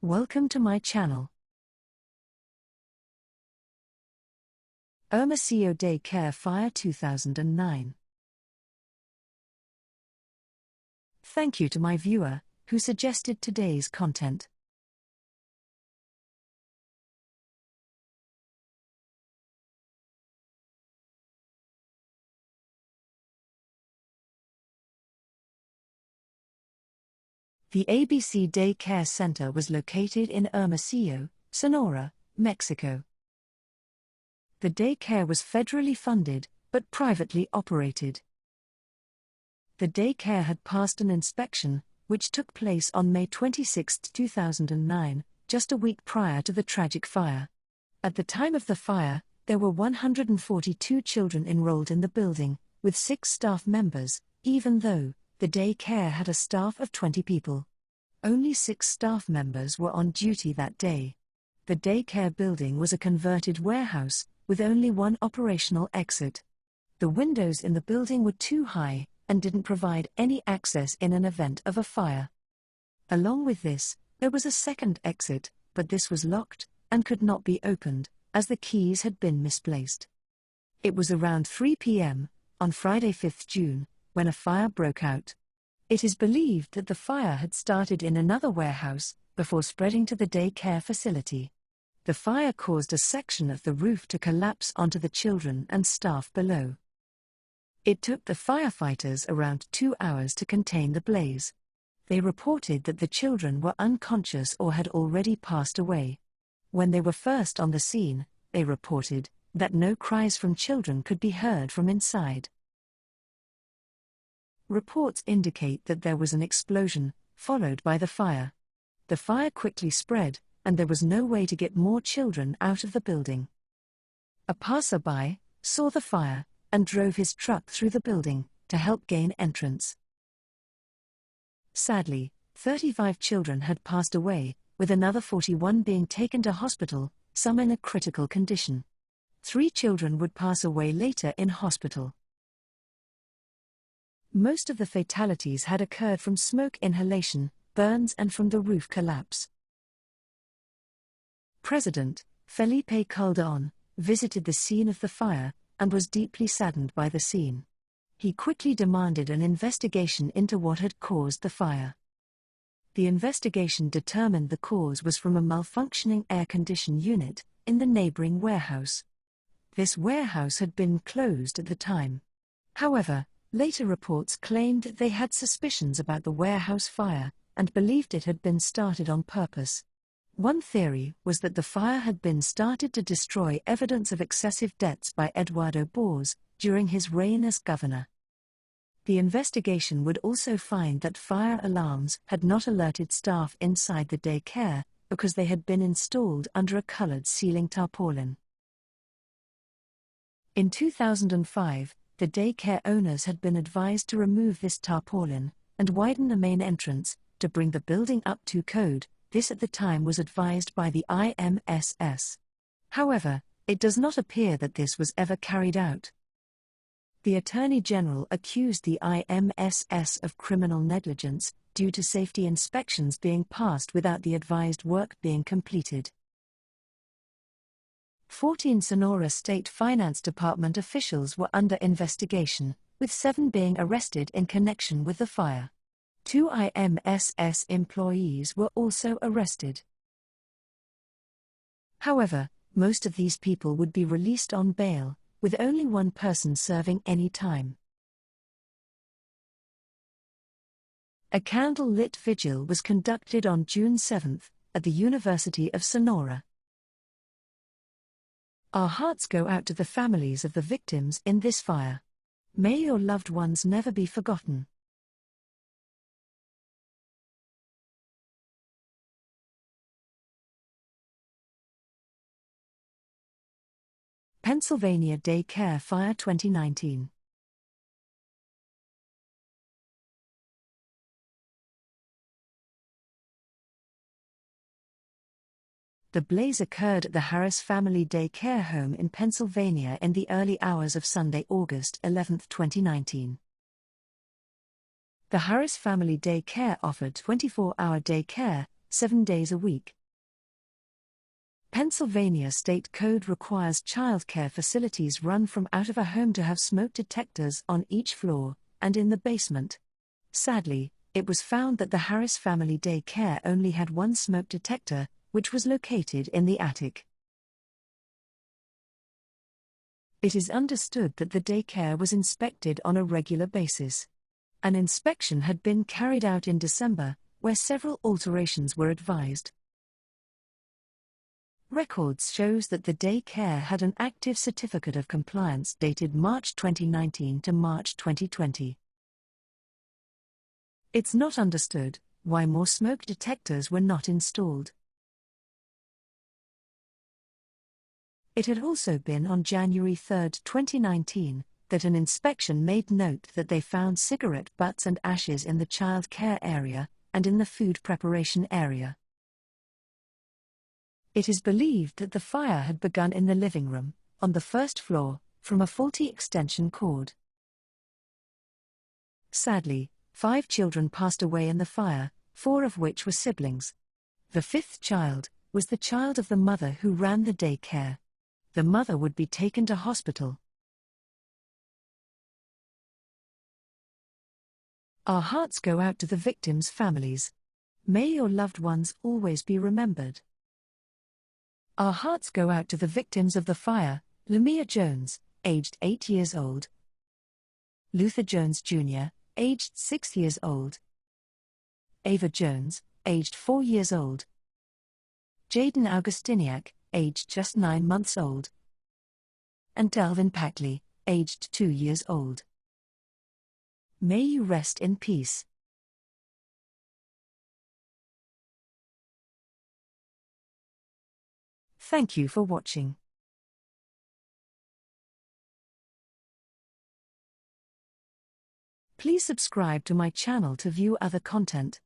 Welcome to my channel. Hermosillo Daycare Fire 2009. Thank you to my viewer, who suggested today's content. The ABC Daycare Center was located in Hermosillo, Sonora, Mexico. The daycare was federally funded, but privately operated. The daycare had passed an inspection, which took place on May 26, 2009, just a week prior to the tragic fire. At the time of the fire, there were 142 children enrolled in the building, with 6 staff members, even though the daycare had a staff of 20 people. Only 6 staff members were on duty that day. The daycare building was a converted warehouse, with only one operational exit. The windows in the building were too high, and didn't provide any access in an event of a fire. Along with this, there was a second exit, but this was locked, and could not be opened, as the keys had been misplaced. It was around 3 p.m., on Friday 5 June, when a fire broke out. It is believed that the fire had started in another warehouse, before spreading to the daycare facility. The fire caused a section of the roof to collapse onto the children and staff below. It took the firefighters around 2 hours to contain the blaze. They reported that the children were unconscious or had already passed away. When they were first on the scene, they reported that no cries from children could be heard from inside. Reports indicate that there was an explosion, followed by the fire. The fire quickly spread, and there was no way to get more children out of the building. A passerby saw the fire and drove his truck through the building to help gain entrance. Sadly, 35 children had passed away, with another 41 being taken to hospital, some in a critical condition. 3 children would pass away later in hospital. Most of the fatalities had occurred from smoke inhalation, burns, and from the roof collapse. President Felipe Calderon visited the scene of the fire and was deeply saddened by the scene. He quickly demanded an investigation into what had caused the fire. The investigation determined the cause was from a malfunctioning air condition unit in the neighboring warehouse. This warehouse had been closed at the time. However, later reports claimed that they had suspicions about the warehouse fire and believed it had been started on purpose. One theory was that the fire had been started to destroy evidence of excessive debts by Eduardo Bors during his reign as governor. The investigation would also find that fire alarms had not alerted staff inside the daycare because they had been installed under a colored ceiling tarpaulin. In 2005, the daycare owners had been advised to remove this tarpaulin and widen the main entrance to bring the building up to code. This at the time was advised by the IMSS. However, it does not appear that this was ever carried out. The Attorney General accused the IMSS of criminal negligence due to safety inspections being passed without the advised work being completed. 14 Sonora State Finance Department officials were under investigation, with 7 being arrested in connection with the fire. 2 IMSS employees were also arrested. However, most of these people would be released on bail, with only one person serving any time. A candle-lit vigil was conducted on June 7 at the University of Sonora. Our hearts go out to the families of the victims in this fire. May your loved ones never be forgotten. Pennsylvania Daycare Fire 2019. The blaze occurred at the Harris Family Daycare Home in Pennsylvania in the early hours of Sunday, August 11, 2019. The Harris Family Daycare offered 24-hour daycare 7 days a week. Pennsylvania State Code requires childcare facilities run from out of a home to have smoke detectors on each floor and in the basement. Sadly, it was found that the Harris Family Day Care only had one smoke detector, which was located in the attic. It is understood that the daycare was inspected on a regular basis. An inspection had been carried out in December, where several alterations were advised. Records shows that the daycare had an active certificate of compliance dated March 2019 to March 2020. It's not understood why more smoke detectors were not installed. It had also been on January 3, 2019, that an inspection made note that they found cigarette butts and ashes in the child care area and in the food preparation area. It is believed that the fire had begun in the living room, on the first floor, from a faulty extension cord. Sadly, 5 children passed away in the fire, 4 of which were siblings. The 5th child was the child of the mother who ran the daycare. The mother would be taken to hospital. Our hearts go out to the victims' families. May your loved ones always be remembered. Our hearts go out to the victims of the fire: Lamia Jones, aged 8 years old; Luther Jones Jr., aged 6 years old; Ava Jones, aged 4 years old; Jaden Augustiniak, aged just 9 months old; and Delvin Packley, aged 2 years old. May you rest in peace. Thank you for watching. Please subscribe to my channel to view other content.